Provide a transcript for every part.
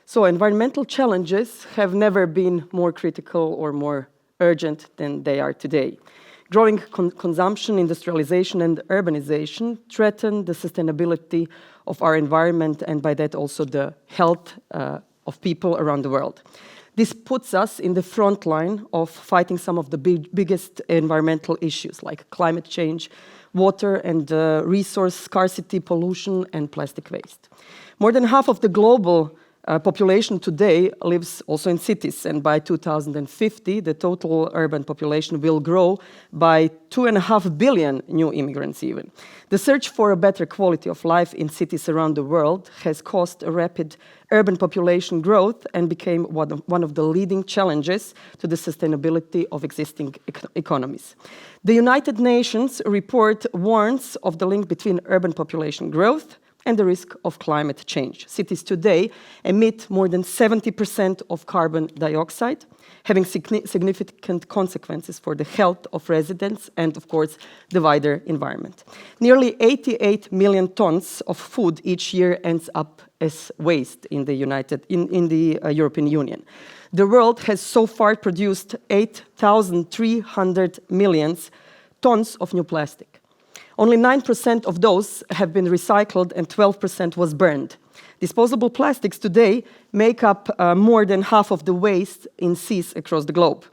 So environmental challenges have never been more critical or more urgent than they are today. Growing consumption, industrialization, and urbanization threaten the sustainability of our environment and by that also the health of people around the world. This puts us in the front line of fighting some of the biggest environmental issues like climate change, water and resource scarcity, pollution, and plastic waste. More than half of the global population today lives also in cities, and by 2050, the total urban population will grow by 2.5 billion new immigrants even. The search for a better quality of life in cities around the world has caused a rapid urban population growth and became one of the leading challenges to the sustainability of existing economies. The United Nations report warns of the link between urban population growth and the risk of climate change. Cities today emit more than 70% of carbon dioxide, having significant consequences for the health of residents and, of course, the wider environment. Nearly 88 million tons of food each year ends up as waste in the European Union. The world has so far produced 8,300 million tons of new plastic. Only 9% of those have been recycled and 12% was burned. Disposable plastics today make up more than half of the waste in seas across the globe.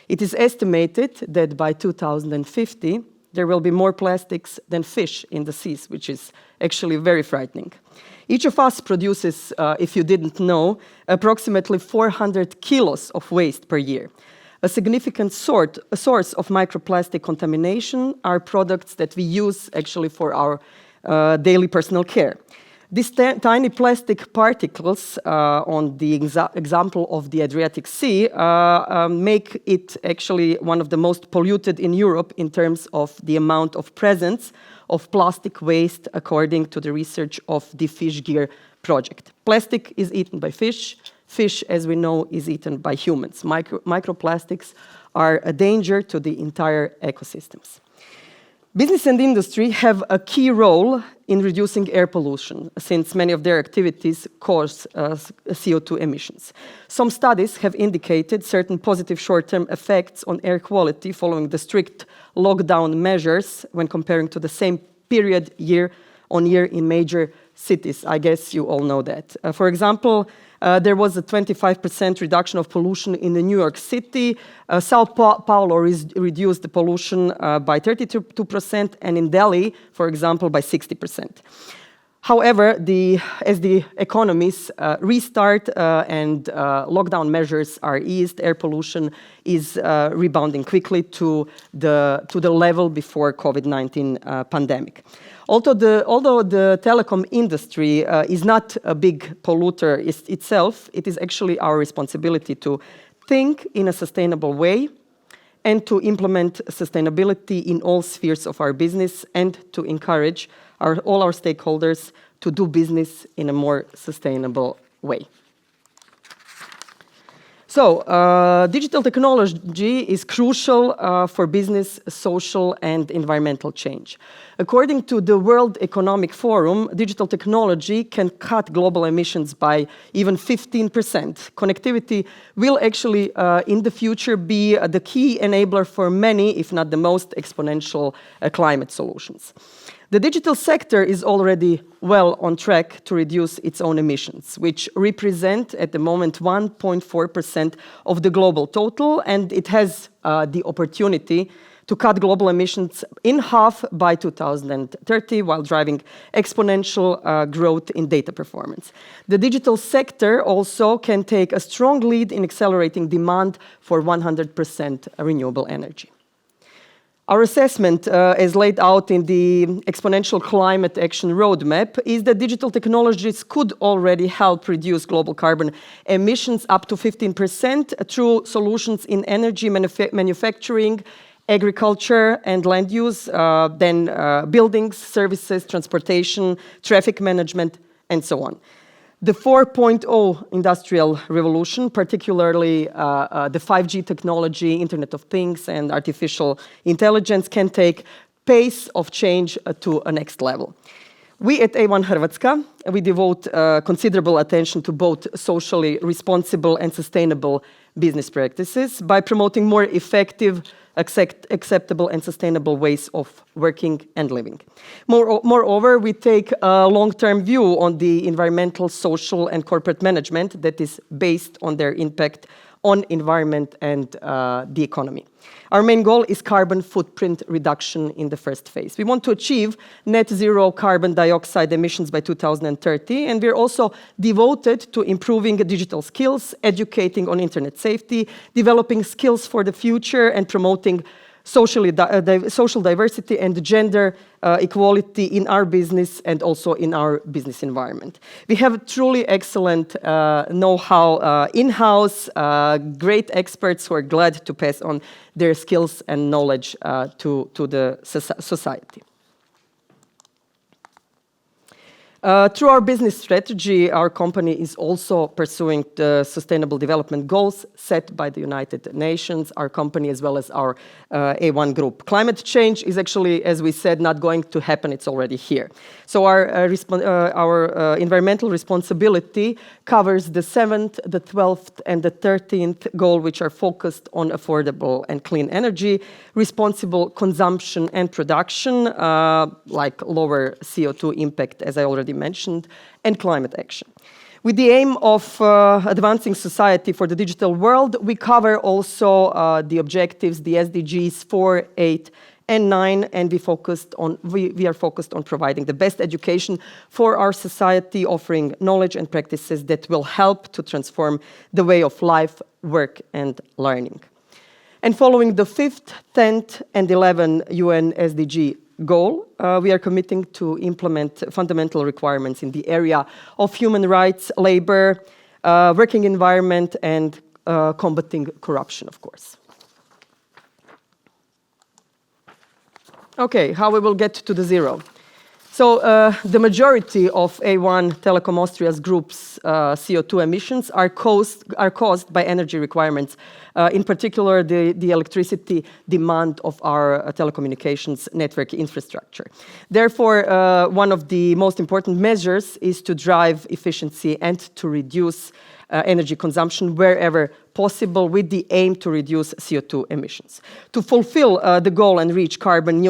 It is estimated that by 2050, there will be more plastics than fish in the seas, which is actually very frightening. Each of us produces, if you didn't know, approximately 400 kilos of waste per year. A significant source of microplastic contamination are products that we use actually for our daily personal care. These tiny plastic particles, on the example of the Adriatic Sea, make it actually one of the most polluted in Europe in terms of the amount of presence of plastic waste, according to the research of the Fish Gear project. Plastic is eaten by fish. Fish, as we know, is eaten by humans. Microplastics are a danger to the entire ecosystems. Business and industry have a key role in reducing air pollution, since many of their activities cause CO2 emissions. Some studies have indicated certain positive short-term effects on air quality following the strict lockdown measures when comparing to the same period year on year in major cities. I guess you all know that. For example, there was a 25% reduction of pollution in the New York City. Sao Paulo reduced the pollution by 32%, and in Delhi, for example, by 60%. However, as the economies restart and lockdown measures are eased, air pollution is rebounding quickly to the level before COVID-19 pandemic. Although the telecom industry is not a big polluter itself, it is actually our responsibility to think in a sustainable way and to implement sustainability in all spheres of our business and to encourage all our stakeholders to do business in a more sustainable way. So, digital technology is crucial for business, social, and environmental change. According to the World Economic Forum, digital technology can cut global emissions by even 15%. Connectivity will actually, in the future, be the key enabler for many, if not the most exponential climate solutions. The digital sector is already well on track to reduce its own emissions, which represent at the moment 1.4% of the global total, and it has the opportunity to cut global emissions in half by 2030 while driving exponential growth in data performance. The digital sector also can take a strong lead in accelerating demand for 100% renewable energy. Our assessment, as laid out in the Exponential Climate Action Roadmap, is that digital technologies could already help reduce global carbon emissions up to 15% through solutions in energy, manufacturing, agriculture and land use, then buildings, services, transportation, traffic management, and so on. The 4.0 industrial revolution, particularly the 5G technology, Internet of Things, and artificial intelligence can take pace of change to a next level. We at A1 Hrvatska, we devote considerable attention to both socially responsible and sustainable business practices by promoting more effective, acceptable and sustainable ways of working and living. Moreover, we take a long-term view on the environmental, social and corporate management that is based on their impact on environment and the economy. Our main goal is carbon footprint reduction in the first phase. We want to achieve net zero carbon dioxide emissions by 2030, and we're also devoted to improving digital skills, educating on internet safety, developing skills for the future, and promoting social diversity and gender equality in our business and also in our business environment. We have truly excellent know-how in-house, great experts who are glad to pass on their skills and knowledge to the society. Through our business strategy, our company is also pursuing the sustainable development goals set by the United Nations, our company as well as our A1 group. Climate change is actually, as we said, not going to happen, it's already here. So our environmental responsibility covers the 7th, the 12th and the 13th goal, which are focused on affordable and clean energy, responsible consumption and production, like lower CO2 impact, as I already mentioned, and climate action. With the aim of advancing society for the digital world, we cover also the objectives, the SDGs 4, 8, and 9, and we are focused on providing the best education for our society, offering knowledge and practices that will help to transform the way of life, work, and learning. And following the 5th, 10th, and 11th UN SDG goal, we are committing to implement fundamental requirements in the area of human rights, labor, working environment, and combating corruption, of course. Okay, how we will get to the zero. So the majority of A1 Telekom Austria's group's CO2 emissions are caused by energy requirements, in particular the electricity demand of our telecommunications network infrastructure. Therefore, one of the most important measures is to drive efficiency and to reduce energy consumption wherever possible, with the aim to reduce CO2 emissions. To fulfill the goal and reach carbon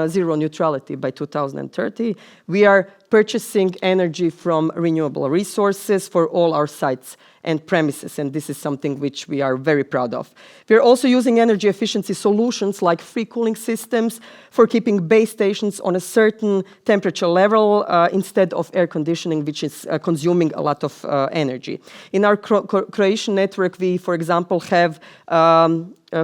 zero neutrality by 2030, we are purchasing energy from renewable resources for all our sites and premises, and this is something which we are very proud of. We're also using energy efficiency solutions like free cooling systems for keeping base stations on a certain temperature level instead of air conditioning, which is consuming a lot of energy. In our Croatian network, we, for example, have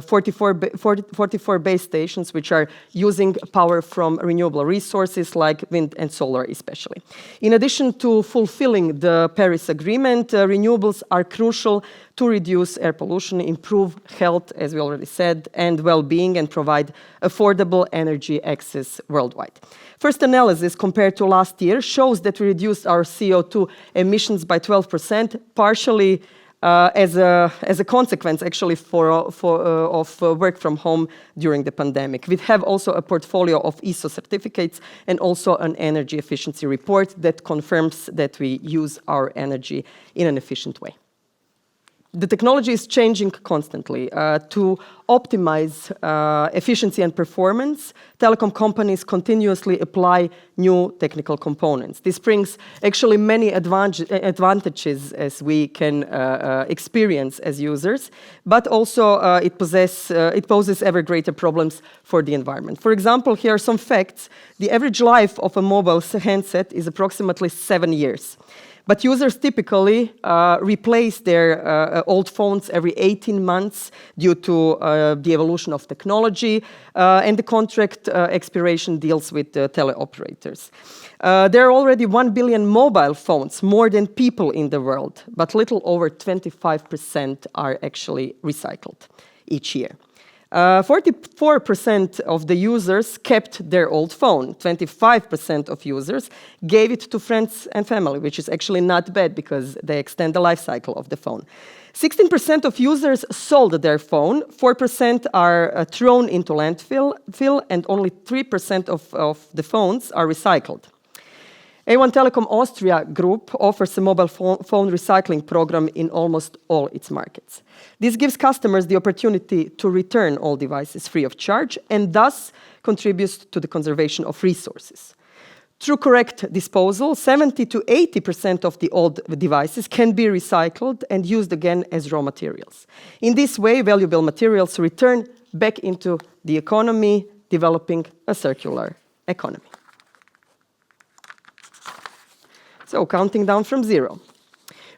44 base stations which are using power from renewable resources like wind and solar especially. In addition to fulfilling the Paris Agreement, renewables are crucial to reduce air pollution, improve health, as we already said, and well-being, and provide affordable energy access worldwide. First analysis compared to last year shows that we reduced our CO2 emissions by 12%, partially as a consequence, actually, of work from home during the pandemic. We have also a portfolio of ISO certificates and also an energy efficiency report that confirms that we use our energy in an efficient way. The technology is changing constantly. To optimize efficiency and performance, telecom companies continuously apply new technical components. This brings actually many advantages as we can experience as users, but also it poses ever greater problems for the environment. For example, here are some facts. The average life of a mobile handset is approximately 7 years. But users typically replace their old phones every 18 months due to the evolution of technology, and the contract expiration deals with the teleoperators. There are already 1 billion mobile phones, more than people in the world, but little over 25% are actually recycled each year. 44% of the users kept their old phone. 25% of users gave it to friends and family, which is actually not bad because they extend the life cycle of the phone. 16% of users sold their phone, 4% are thrown into landfill, and only 3% of the phones are recycled. A1 Telekom Austria Group offers a mobile phone recycling program in almost all its markets. This gives customers the opportunity to return all devices free of charge and thus contributes to the conservation of resources. Through correct disposal, 70 to 80% of the old devices can be recycled and used again as raw materials. In this way, valuable materials return back into the economy, developing a circular economy. So, counting down from zero.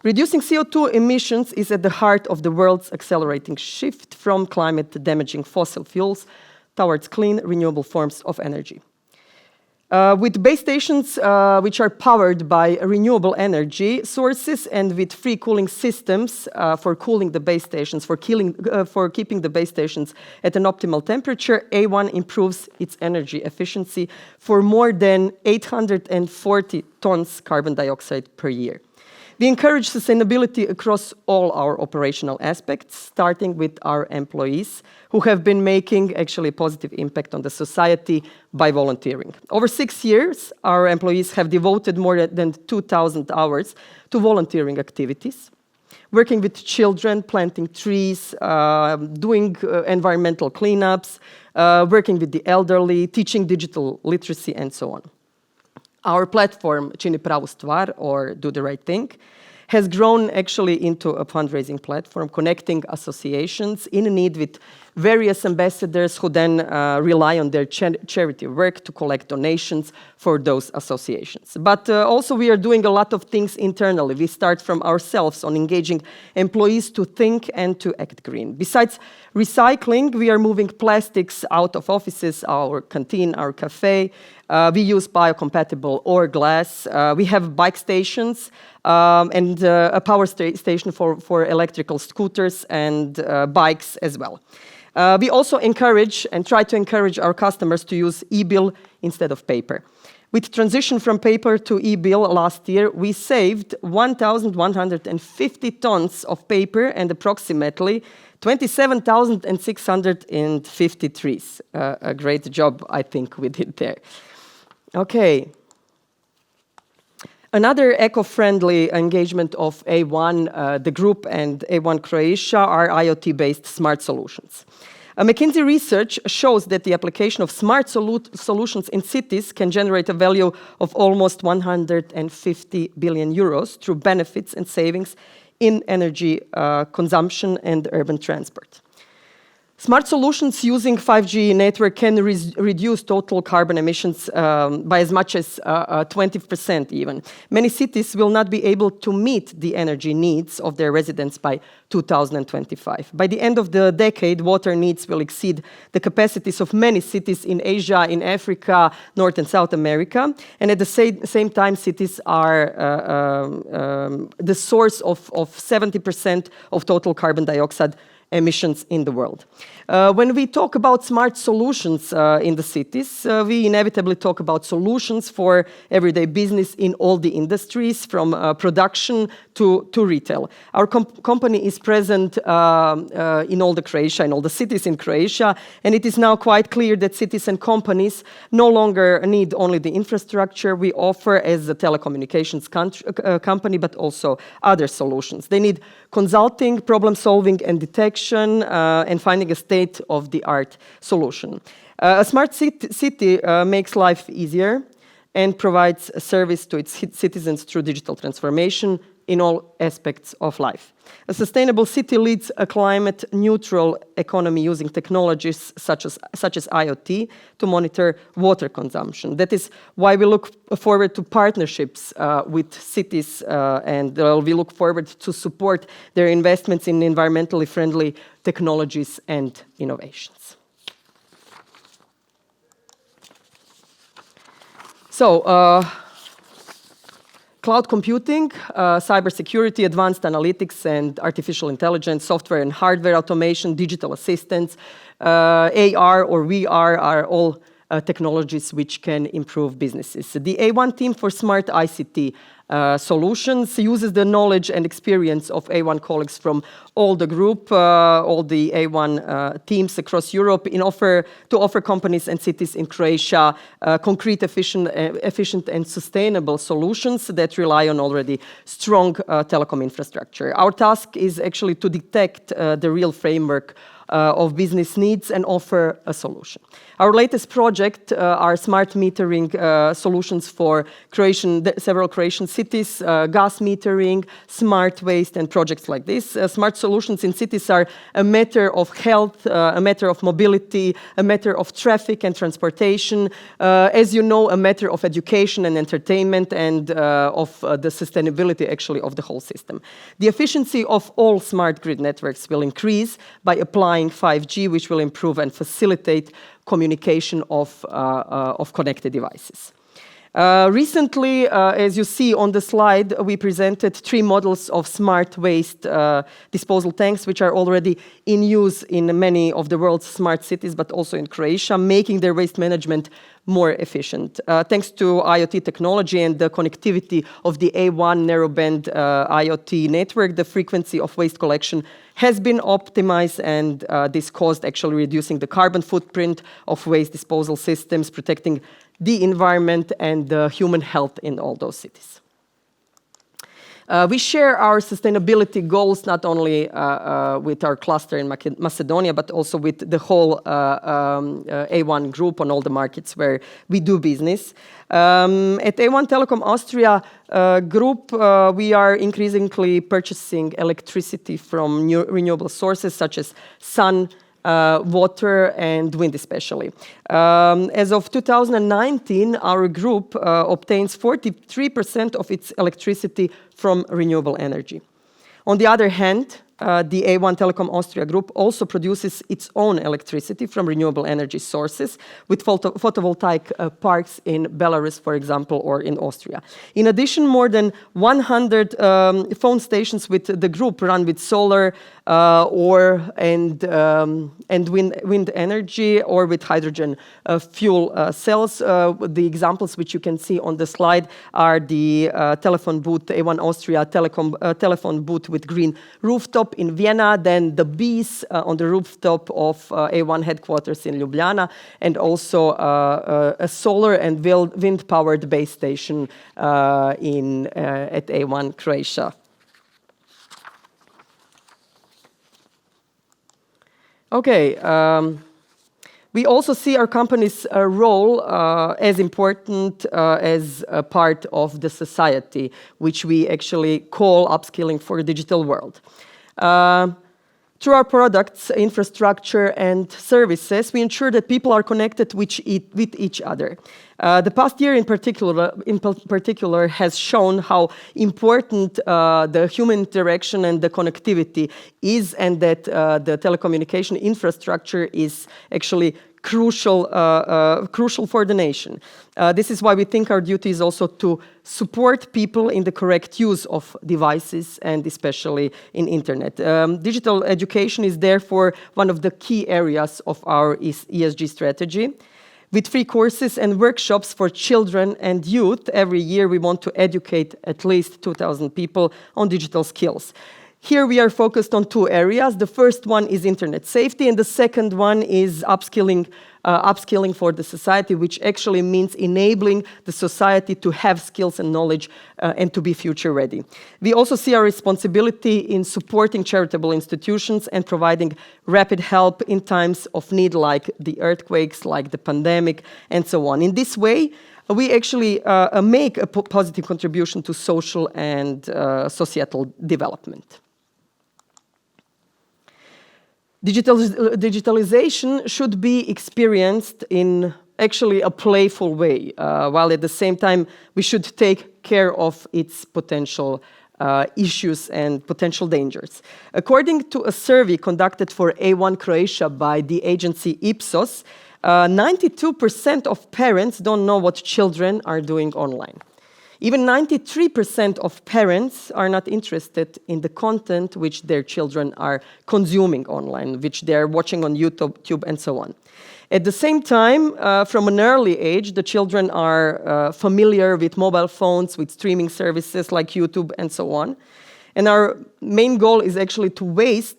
Reducing CO2 emissions is at the heart of the world's accelerating shift from climate-damaging fossil fuels towards clean, renewable forms of energy. With base stations which are powered by renewable energy sources and with free cooling systems for cooling the base stations, for keeping the base stations at an optimal temperature, A1 improves its energy efficiency for more than 840 tons carbon dioxide per year. We encourage sustainability across all our operational aspects, starting with our employees, who have been making actually a positive impact on the society by volunteering. Over 6 years, our employees have devoted more than 2,000 hours to volunteering activities, working with children, planting trees, doing environmental cleanups, working with the elderly, teaching digital literacy, and so on. Our platform, Čini pravu stvar, or Do the Right Thing, has grown actually into a fundraising platform connecting associations in need with various ambassadors who then rely on their charity work to collect donations for those associations. But also we are doing a lot of things internally. We start from ourselves on engaging employees to think and to act green. Besides recycling, we are moving plastics out of offices, our canteen, our cafe. We use biocompatible or glass. We have bike stations and a power station for electrical scooters and bikes as well. We also encourage and try to encourage our customers to use e-bill instead of paper. With transition from paper to e-bill last year, we saved 1,150 tons of paper and approximately 27,650 trees. A great job, I think, we did there. Okay. Another eco-friendly engagement of A1, the group, and A1 Croatia are IoT-based smart solutions. McKinsey research shows that the application of smart solutions in cities can generate a value of almost 150 billion euros through benefits and savings in energy consumption and urban transport. Smart solutions using 5G network can reduce total carbon emissions by as much as 20% even. Many cities will not be able to meet the energy needs of their residents by 2025. By the end of the decade, water needs will exceed the capacities of many cities in Asia, in Africa, North and South America. And at the same time, cities are the source of 70% of total carbon dioxide emissions in the world. When we talk about smart solutions in the cities, we inevitably talk about solutions for everyday business in all the industries, from production to retail. Our company is present in all the cities in Croatia, and it is now quite clear that cities and companies no longer need only the infrastructure we offer as a telecommunications company, but also other solutions. They need consulting, problem solving and detection, and finding a state-of-the-art solution. A smart city makes life easier and provides a service to its citizens through digital transformation in all aspects of life. A sustainable city leads a climate-neutral economy using technologies such as IoT to monitor water consumption. That is why we look forward to partnerships with cities and we look forward to support their investments in environmentally friendly technologies and innovations. So, cloud computing, cybersecurity, advanced analytics and artificial intelligence, software and hardware automation, digital assistants, AR or VR are all technologies which can improve businesses. The A1 team for smart ICT Solutions, uses the knowledge and experience of A1 colleagues from all the group, all the A1 teams across Europe to offer companies and cities in Croatia concrete, efficient and sustainable solutions that rely on already strong telecom infrastructure. Our task is actually to detect the real framework of business needs and offer a solution. Our latest project are smart metering solutions for several Croatian cities, gas metering, smart waste, and projects like this. Smart solutions in cities are a matter of health, a matter of mobility, a matter of traffic and transportation, as you know, a matter of education and entertainment, and of the sustainability actually of the whole system. The efficiency of all smart grid networks will increase by applying 5G, which will improve and facilitate communication of connected devices. Recently, as you see on the slide, we presented 3 models of smart waste disposal tanks, which are already in use in many of the world's smart cities, but also in Croatia, making their waste management more efficient. Thanks to IoT technology and the connectivity of the A1 narrowband IoT network, the frequency of waste collection has been optimized, and this caused actually reducing the carbon footprint of waste disposal systems, protecting the environment and the human health in all those cities. We share our sustainability goals not only with our cluster in Macedonia, but also with the whole A1 group on all the markets where we do business. At A1 Telekom Austria group, we are increasingly purchasing electricity from renewable sources such as sun, water and wind especially. As of 2019, our group obtains 43% of its electricity from renewable energy. On the other hand, the A1 Telekom Austria group also produces its own electricity from renewable energy sources with photovoltaic parks in Belarus, for example, or in Austria. In addition, more than 100 phone stations with the group run with solar and wind energy or with hydrogen fuel cells. The examples which you can see on the slide are the telephone booth, A1 Austria telephone booth with green rooftop in Vienna, then the bees on the rooftop of A1 headquarters in Ljubljana, and also a solar and wind-powered base station at A1 Croatia. Okay, we also see our company's role as important as a part of the society, which we actually call upskilling for a digital world. Through our products, infrastructure, and services, we ensure that people are connected with each other. The past year in particular has shown how important the human interaction and the connectivity is, and that the telecommunication infrastructure is actually crucial for the nation. This is why we think our duty is also to support people in the correct use of devices and especially in internet. Digital education is therefore one of the key areas of our ESG strategy. With free courses and workshops for children and youth, every year we want to educate at least 2,000 people on digital skills. Here we are focused on 2 areas. The first one is internet safety, and the second one is upskilling for the society, which actually means enabling the society to have skills and knowledge and to be future ready. We also see our responsibility in supporting charitable institutions and providing rapid help in times of need, like the earthquakes, like the pandemic, and so on. In this way, we actually make a positive contribution to social and societal development. Digitalization should be experienced in actually a playful way, while at the same time we should take care of its potential issues and potential dangers. According to a survey conducted for A1 Croatia by the agency Ipsos, 92% of parents don't know what children are doing online. Even 93% of parents are not interested in the content which their children are consuming online, which they're watching on YouTube and so on. At the same time, from an early age, the children are familiar with mobile phones, with streaming services like YouTube and so on. And our main goal is actually to raise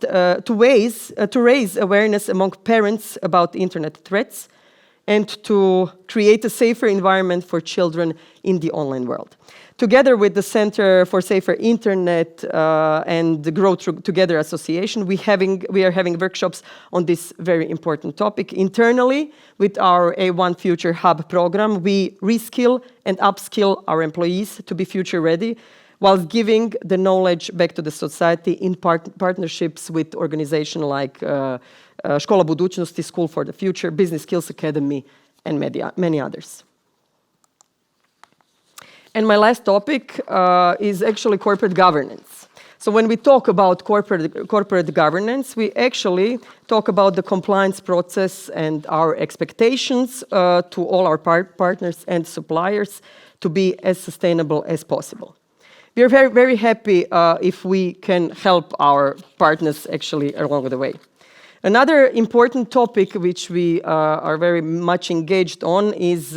awareness among parents about internet threats and to create a safer environment for children in the online world. Together with the Center for Safer Internet and the Grow Together Association, we are having workshops on this very important topic. Internally, with our A1 Future Hub program, we reskill and upskill our employees to be future ready, while giving the knowledge back to the society in partnerships with organizations like Škola budućnosti, School for the Future, Business Skills Academy, and many others. And my last topic is actually corporate governance. So when we talk about corporate governance, we actually talk about the compliance process and our expectations to all our partners and suppliers to be as sustainable as possible. We are very, very happy if we can help our partners actually along the way. Another important topic which we are very much engaged on is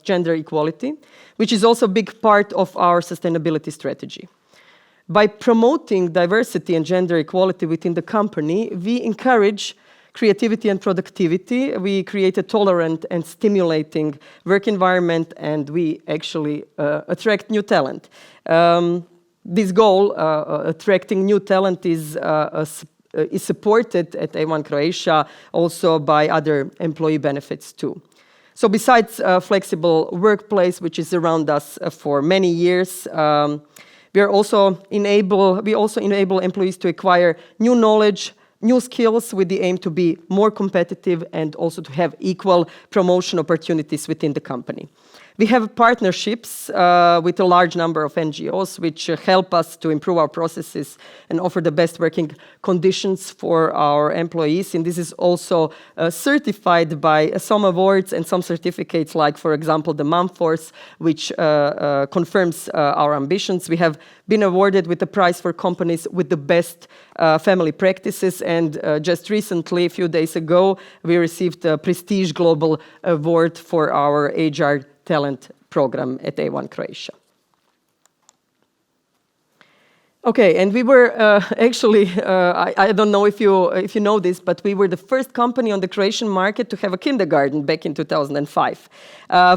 gender equality, which is also a big part of our sustainability strategy. By promoting diversity and gender equality within the company, we encourage creativity and productivity. We create a tolerant and stimulating work environment, and we actually attract new talent. This goal, attracting new talent, is supported at A1 Croatia also by other employee benefits too. So besides flexible workplace, which is around us for many years, we also enable employees to acquire new knowledge, new skills with the aim to be more competitive and also to have equal promotion opportunities within the company. We have partnerships with a large number of NGOs which help us to improve our processes and offer the best working conditions for our employees. And this is also certified by some awards and some certificates, like, for example, the Mumforce, which confirms our ambitions. We have been awarded with the prize for companies with the best family practices. And just recently, a few days ago, we received a Prestige Global Award for our HR talent program at A1 Croatia. Okay, and we were actually, I don't know if you know this, but we were the first company on the Croatian market to have a kindergarten back in 2005.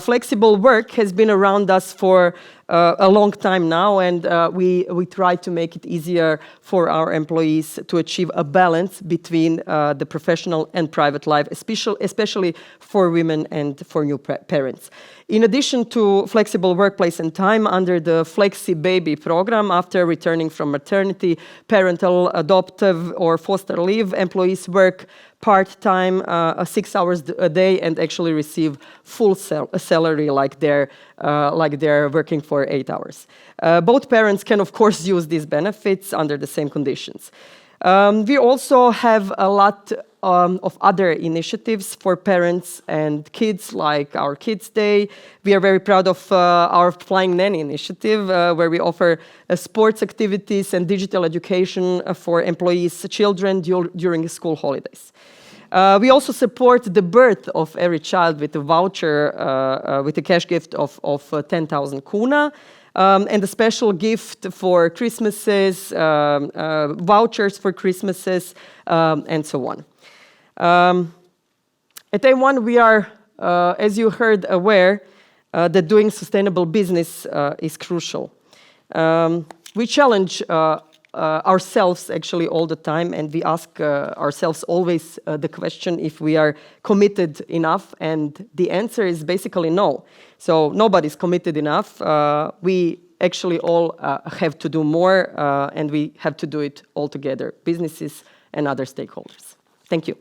Flexible work has been around us for a long time now, and we try to make it easier for our employees to achieve a balance between the professional and private life, especially for women and for new parents. In addition to flexible workplace and time, under the Flexi Baby program, after returning from maternity, parental, adoptive, or foster leave, employees work part-time, 6 hours a day, and actually receive full salary like they're working for 8 hours. Both parents can, of course, use these benefits under the same conditions. We also have a lot of other initiatives for parents and kids, like our Kids Day. We are very proud of our Flying Nanny initiative, where we offer sports activities and digital education for employees' children during school holidays. We also support the birth of every child with a voucher, with a cash gift of 10,000 kuna. And a special gift for Christmases, vouchers for Christmases, and so on. At A1, we are, as you heard, aware that doing sustainable business is crucial. We challenge ourselves actually all the time, and we ask ourselves always the question if we are committed enough, and the answer is basically no. So nobody's committed enough. We actually all have to do more, and we have to do it all together, businesses and other stakeholders. Thank you.